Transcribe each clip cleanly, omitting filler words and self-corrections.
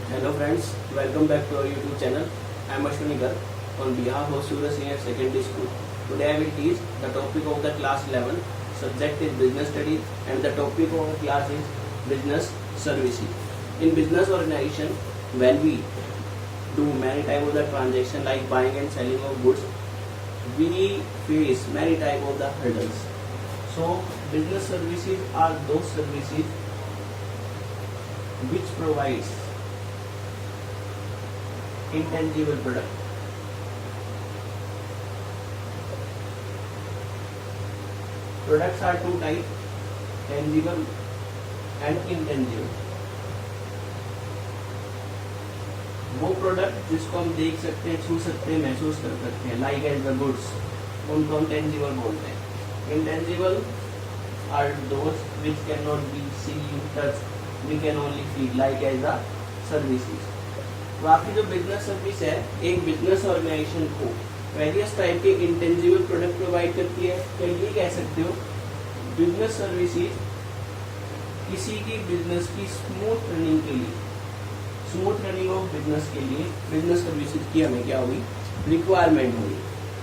Hello friends, welcome back to our YouTube channel. I am Ashwini Garg on behalf of Surya Senior Secondary School. Today I will teach the topic of the class 11. Subject is business studies and the topic of the class is business services. In business organization, when we do many type of the transaction like buying and selling of goods, we face many type of the hurdles. So business services are those services which provides intangible product. Products are two types, tangible and intangible. वो product जिसको हम देख सकते हैं, छू सकते हैं, महसूस कर सकते हैं, लाइक एज द गुड्स, उनको हम टेंजिबल बोलते हैं. Intangible are those which can not be seen, touch, we can only feel, like as the services. तो आपकी जो बिजनेस सर्विस है, एक बिजनेस ऑर्गेनाइजेशन को वेरियस टाइप के इंटेंजिबल प्रोडक्ट प्रोवाइड करती है. तो ये कह सकते हो बिजनेस सर्विसेज किसी की बिजनेस की स्मूथ रनिंग के लिए, स्मूथ रनिंग ऑफ बिजनेस के लिए बिजनेस सर्विसेज की हमें क्या होगी, रिक्वायरमेंट होगी.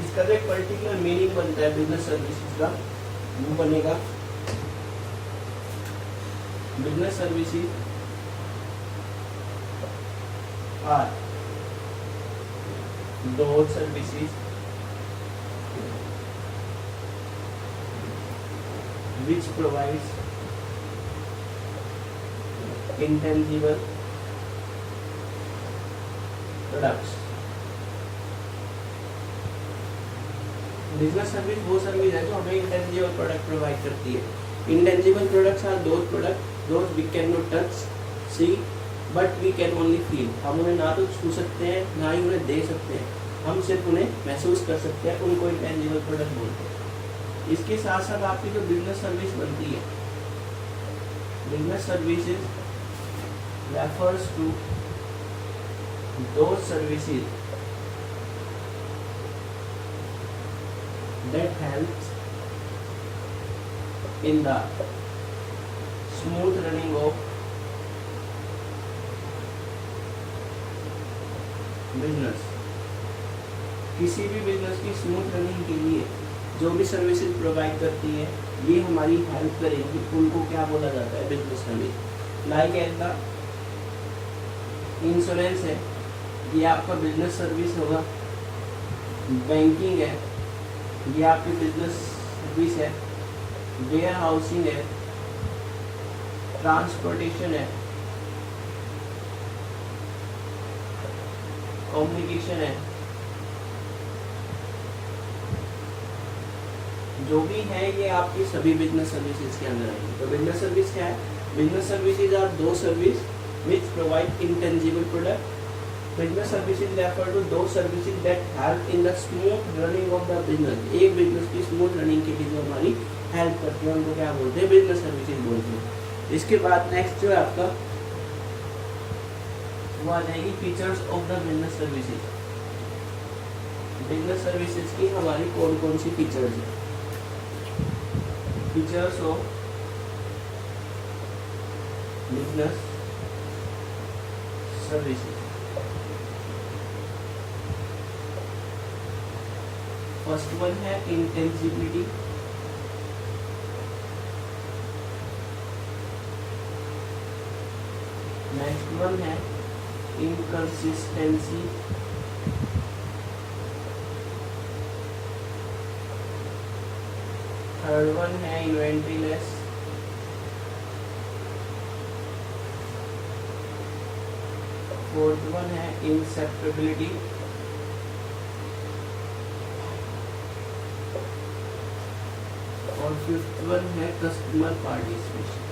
इसका जो एक पर्टिकुलर मीनिंग बनता है बिजनेस सर्विसेज का, वो बनेगा business services are those services which provides intangible products. Business service वो सर्विस है जो हमें इंटेंजिबल प्रोडक्ट प्रोवाइड करती है. Intangible products are those product those we can not touch, see, but we can only feel. हम उन्हें ना तो छू सकते हैं, ना ही उन्हें दे सकते हैं, हम सिर्फ उन्हें महसूस कर सकते हैं. उनको इंटेंजिबल प्रोडक्ट बोलते हैं. इसके साथ साथ आपकी जो बिजनेस सर्विस बनती है, business services refers to those services that helps in the smooth running of business. किसी भी बिजनेस की स्मूथ रनिंग के लिए जो भी सर्विसेज प्रोवाइड करती है, ये हमारी हेल्प करेगी. उनको क्या बोला जाता है, business service. Like as the insurance है, ये आपका बिजनेस सर्विस होगा. बैंकिंग है, ये आपकी बिजनेस सर्विस है. वेयर हाउसिंग है, ट्रांसपोर्टेशन है, कम्युनिकेशन है, जो भी है ये आपकी सभी बिजनेस सर्विसेज के अंदर आएंगे. तो बिजनेस सर्विस क्या है, business services are those service which provide intangible product. Business services refer to those services that help in the smooth running of the business. एक बिजनेस की स्मूथ रनिंग के लिए जो हमारी हेल्प करती है, उनको क्या बोलते हैं, बिजनेस सर्विसेज बोलते हैं. इसके बाद नेक्स्ट जो है आपका, वो आ जाएगी features of the business services. Business services की हमारी कौन कौन सी फीचर्स है. Features of business services. First one है इंटेंजिबिलिटी. नेक्स्ट वन है इनकंसिस्टेंसी. थर्ड वन है इन्वेंटरी लेस. फोर्थ वन है इंसेपरेबिलिटी. और फिफ्थ वन है कस्टमर पार्टिसिपेशन.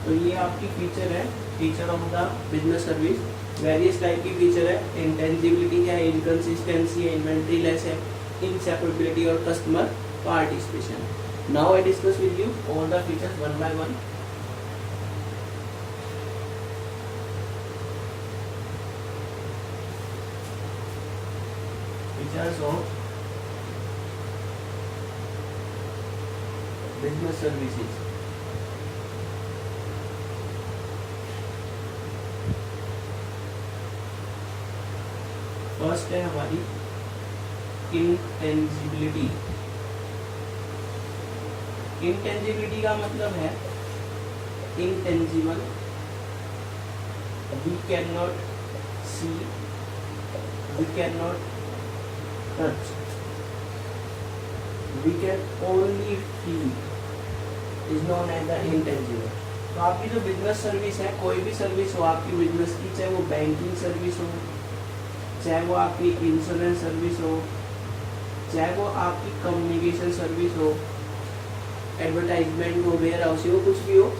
तो ये आपकी फीचर है, feature of the business service. Various type की फीचर है. इंटेंजिबिलिटी है, इनकंसिस्टेंसी है, इन्वेंटरी लेस है, इंसेपरेबिलिटी और customer participation. Now I discuss with you all the features one by one. features of business services. First है हमारी intangibility. Intangibility का मतलब है intangible, we can not see, we can not touch, we can only feel, is known as the intangible. तो आपकी जो business service है, कोई भी सर्विस हो आपकी बिजनेस की, चाहे वो बैंकिंग सर्विस हो, चाहे वो आपकी इंश्योरेंस सर्विस हो, चाहे वो आपकी कम्युनिकेशन सर्विस हो, एडवर्टाइजमेंट हो, वेयर हाउसिंग हो, कुछ भी हो,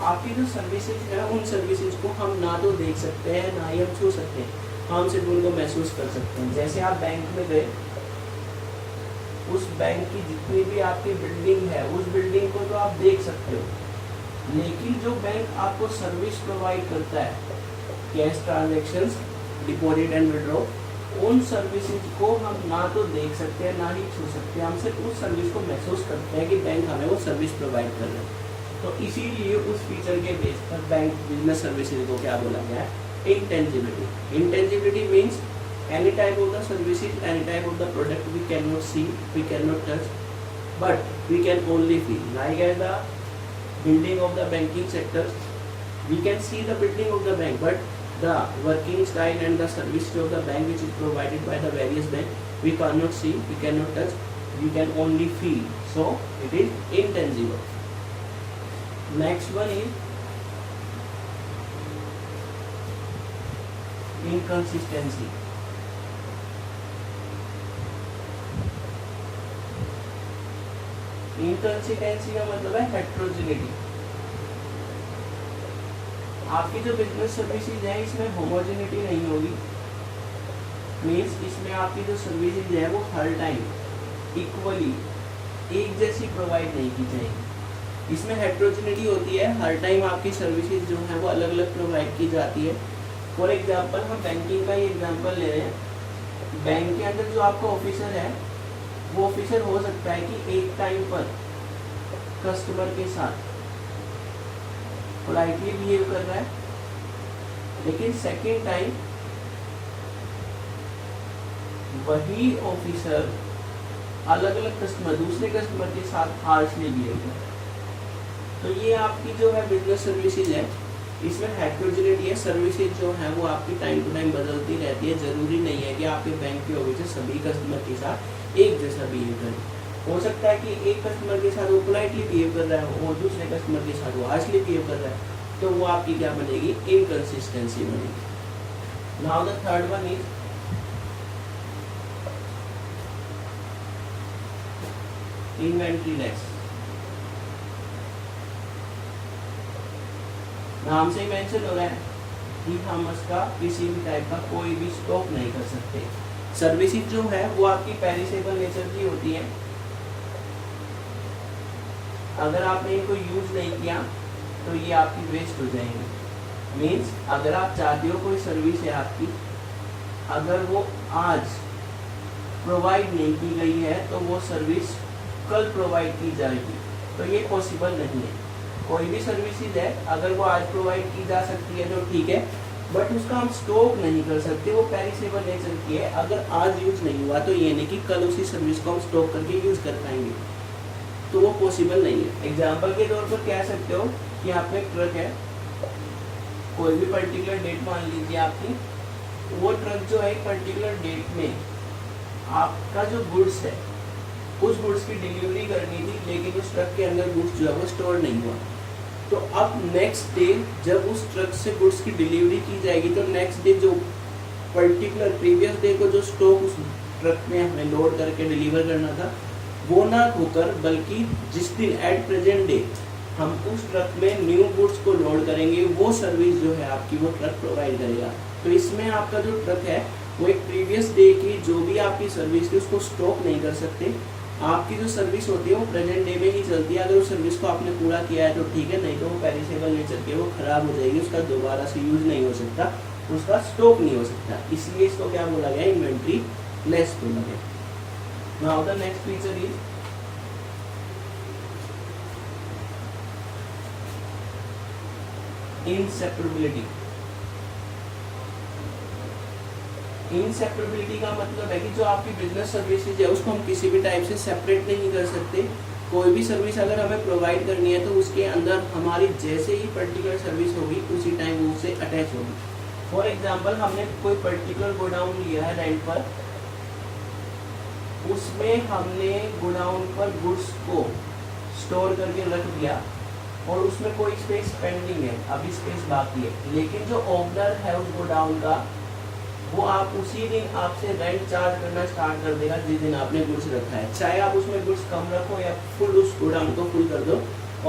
आपकी जो सर्विसेज है उन सर्विसेज को हम ना तो देख सकते हैं ना ही हम छू सकते हैं, हम सिर्फ उनको महसूस कर सकते हैं। जैसे आप बैंक में गए, उस बैंक की जितनी भी आपकी बिल्डिंग है उस बिल्डिंग को तो आप देख सकते हो, लेकिन जो बैंक आपको सर्विस प्रोवाइड करता है, cash transactions, deposit and withdraw, उन सर्विसेज को हम ना तो देख सकते हैं ना ही छू सकते हैं, हम सिर्फ उस सर्विस को महसूस करते हैं कि बैंक हमें वो सर्विस प्रोवाइड कर रहा है। तो इसीलिए उस फीचर के बेस पर बैंक बिजनेस सर्विसेज को क्या बोला गया है, intangibility. Intangibility means any type of the services, any type of the product we cannot see, we cannot touch, but we can only feel. Like as the building of the banking sector, we can see the building of the bank, but the working style and the service of the bank which is provided by the various bank, we cannot see, we cannot touch, we can only feel. So it is intangible. Next one is inconsistency. इंकंसिस्टेंसी का मतलब है heterogeneity. आपकी जो business services है इसमें homogeneity नहीं होगी, means इसमें आपकी जो सर्विसेज है वो हर टाइम इक्वली एक जैसी प्रोवाइड नहीं की जाएगी। इसमें हेट्रोजिनिटी होती है, हर टाइम आपकी सर्विसेज जो है वो अलग अलग प्रोवाइड की जाती है। फॉर एग्जाम्पल हम बैंकिंग का ही एग्जाम्पल ले रहे हैं। बैंक के अंदर जो आपका ऑफिसर है वो ऑफिसर हो सकता है कि एक टाइम पर कस्टमर के साथ पोलाइटली बिहेव कर रहा है, लेकिन सेकेंड टाइम वही ऑफिसर अलग अलग कस्टमर, दूसरे कस्टमर के साथ हार्शली बिहेव कर रहा है। तो ये आपकी जो है बिजनेस सर्विसेज है, इसमें हेट्रोजिनिटी है। सर्विसेज जो है वो आपकी टाइम टू टाइम बदलती रहती है। जरूरी नहीं है कि आपके बैंक के ऑफिसर सभी कस्टमर के साथ एक जैसा बिहेव करें। हो सकता है कि एक कस्टमर के साथ वो पोलाइटली बिहेव कर रहा है और दूसरे कस्टमर के साथ वो हार्शली बिहेव कर रहा है, तो वो आपकी क्या बनेगी, इनकंसिस्टेंसी बनेगी। Now the third one is inventory less. नाम से ही मेंशन हो रहा है कि हम उसका किसी भी टाइप का कोई भी स्टॉक नहीं कर सकते। सर्विसेज जो है वो आपकी पेरिसेबल नेचर की होती है। अगर आपने इनको यूज नहीं किया तो ये आपकी वेस्ट हो जाएंगी। मीन्स अगर आप चाहते हो कोई सर्विस है आपकी, अगर वो आज प्रोवाइड नहीं की गई है तो वो सर्विस कल प्रोवाइड की जाएगी, तो ये पॉसिबल नहीं है। कोई भी सर्विसेज है अगर वो आज प्रोवाइड की जा सकती है तो ठीक है, बट उसका हम स्टॉक नहीं कर सकते, वो पेरिसेबल नेचर की है। अगर आज यूज नहीं हुआ तो ये नहीं कि कल उसी सर्विस को हम स्टॉक करके यूज कर पाएंगे, तो वो पॉसिबल नहीं है। एग्जाम्पल के तौर पर कह सकते हो कि आपका एक ट्रक है, कोई भी पर्टिकुलर डेट मान लीजिए आपकी, वो ट्रक जो है एक पर्टिकुलर डेट में आपका जो गुड्स है उस गुड्स की डिलीवरी करनी थी, लेकिन उस ट्रक के अंदर गुड्स जो है वो स्टोर नहीं हुआ। तो अब नेक्स्ट डे जब उस ट्रक से गुड्स की डिलीवरी की जाएगी तो नेक्स्ट डे जो पर्टिकुलर प्रीवियस डे को जो स्टॉक उस ट्रक में हमें लोड करके डिलीवर करना था वो ना होकर, बल्कि जिस दिन एट प्रेजेंट डे हम उस ट्रक में न्यू गुड्स को लोड करेंगे, वो सर्विस जो है आपकी वो ट्रक प्रोवाइड करेगा। तो इसमें आपका जो ट्रक है वो एक प्रीवियस डे की जो भी आपकी सर्विस थी उसको स्टॉक नहीं कर सकते। आपकी जो सर्विस होती है वो प्रेजेंट डे में ही चलती है। अगर उस सर्विस को आपने पूरा किया है तो ठीक है, नहीं तो वो पेरिसेबल नेचर की, वो खराब हो जाएगी, उसका दोबारा से यूज नहीं हो सकता, उसका स्टॉक नहीं हो सकता। इसलिए इसको क्या बोला गया, इन्वेंट्री लेस बोला गया। Now the next feature is inseparability. Inseparability का मतलब है कि जो आपकी बिजनेस सर्विसेज है उसको हम किसी भी टाइप से सेपरेट नहीं कर सकते। कोई भी सर्विस अगर हमें प्रोवाइड करनी है तो उसके अंदर हमारी जैसे ही पर्टिकुलर सर्विस होगी उसी टाइम वो उससे अटैच होगी। फॉर एग्जांपल हमने कोई पर्टिकुलर गोडाउन लिया है रेंट पर, उसमें हमने गोडाउन पर गुड्स को स्टोर करके रख दिया और उसमें कोई स्पेस पेंडिंग है, अभी स्पेस बाकी है, लेकिन जो ओनर है उस गोडाउन का वो आप उसी दिन आपसे रेंट चार्ज करना स्टार्ट कर देगा जिस दिन आपने गुड्स रखा है। चाहे आप उसमें गुड्स कम रखो या फुल उस गोडाउन को फुल कर दो,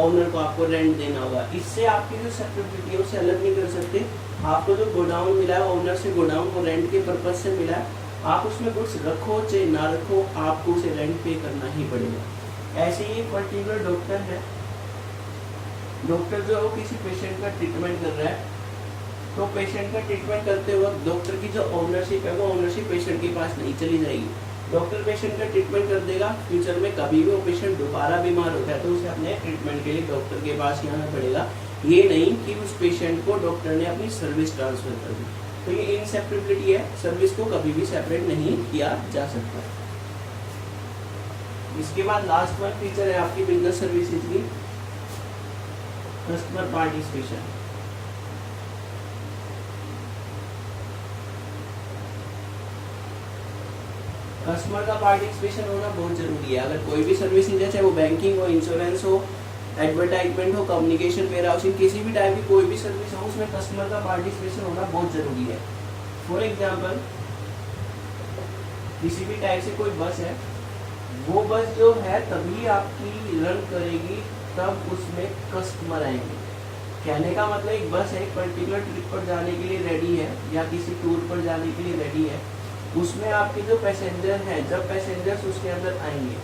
ओनर को आपको रेंट देना होगा। इससे आपकी जो सेपरेबिलिटी है उसे अलग नहीं कर सकते। आपको जो गोडाउन मिला है ओनर से, गोडाउन को रेंट के पर्पज से मिला है, आप उसमें गुड्स रखो चाहे ना रखो आपको उसे रेंट पे करना ही पड़ेगा। ऐसे ही पर्टिकुलर डॉक्टर है, डॉक्टर जो है किसी पेशेंट का ट्रीटमेंट कर रहा है, तो पेशेंट का ट्रीटमेंट करते वक्त डॉक्टर की जो ओनरशिप है वो ओनरशिप पेशेंट के पास नहीं चली जाएगी। डॉक्टर पेशेंट का ट्रीटमेंट कर देगा, फ्यूचर में कभी भी वो पेशेंट दोबारा बीमार होता है तो उसे अपने ट्रीटमेंट के लिए डॉक्टर के पास ही आना पड़ेगा। ये नहीं कि उस पेशेंट को डॉक्टर ने अपनी सर्विस ट्रांसफर कर दी। तो ये इनसेपरेबिलिटी है, सर्विस को कभी भी सेपरेट नहीं किया जा सकता। इसके बाद लास्ट वन फीचर है आपकी बिजनेस सर्विसेज की, कस्टमर पार्टिसिपेशन। कस्टमर का पार्टिसिपेशन होना बहुत जरूरी है। अगर कोई भी सर्विस है, चाहे वो बैंकिंग हो, इंश्योरेंस हो, एडवर्टाइजमेंट हो, कम्युनिकेशन, वेयर हाउसिंग, किसी भी टाइप की कोई भी सर्विस हो, उसमें कस्टमर का पार्टिसिपेशन होना बहुत जरूरी है। फॉर एग्जाम्पल किसी भी टाइप से कोई बस है, वो बस जो है तभी आपकी रन करेगी तब उसमें कस्टमर आएंगे। कहने का मतलब एक बस है, एक पर्टिकुलर ट्रिप पर जाने के लिए रेडी है या किसी टूर पर जाने के लिए रेडी है, उसमें आपके जो पैसेंजर हैं, जब पैसेंजर्स उसके अंदर आएंगे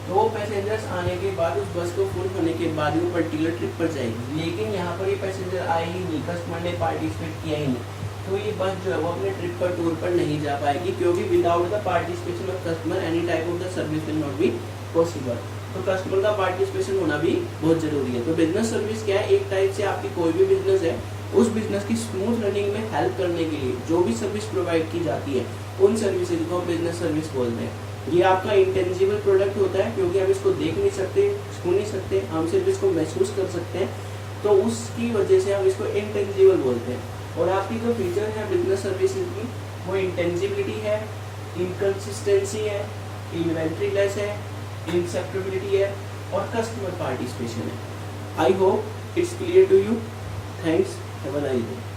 तो वो पैसेंजर्स आने के बाद उस बस को फुल होने के बाद वो पर्टिकुलर ट्रिप पर जाएगी। लेकिन यहाँ पर ये पैसेंजर आए ही नहीं, कस्टमर ने पार्टिसिपेट किया ही नहीं, तो ये बस जो है वो अपने ट्रिप पर, टूर पर नहीं जा पाएगी, क्योंकि without the participation of customer any type of the service will not be possible. तो कस्टमर का पार्टिसिपेशन होना भी बहुत जरूरी है। तो बिजनेस सर्विस क्या है, एक टाइप से आपकी कोई भी बिजनेस है उस बिजनेस की स्मूथ रनिंग में हेल्प करने के लिए जो भी सर्विस प्रोवाइड की जाती है उन सर्विसेज को हम बिजनेस सर्विस बोलते हैं। ये आपका इंटेंजिबल प्रोडक्ट होता है, क्योंकि हम इसको देख नहीं सकते, छू नहीं सकते, हम सिर्फ इसको महसूस कर सकते हैं, तो उसकी वजह से हम इसको इंटेंजिबल बोलते हैं। और आपकी जो फीचर है बिजनेस सर्विसेज की वो इंटेंजिबिलिटी है, इनकंसिस्टेंसी है, इन्वेंट्री लेस है, इनसेपरेबिलिटी है और कस्टमर पार्टिसिपेशन है। I hope it's clear to you. Thanks, have a nice day.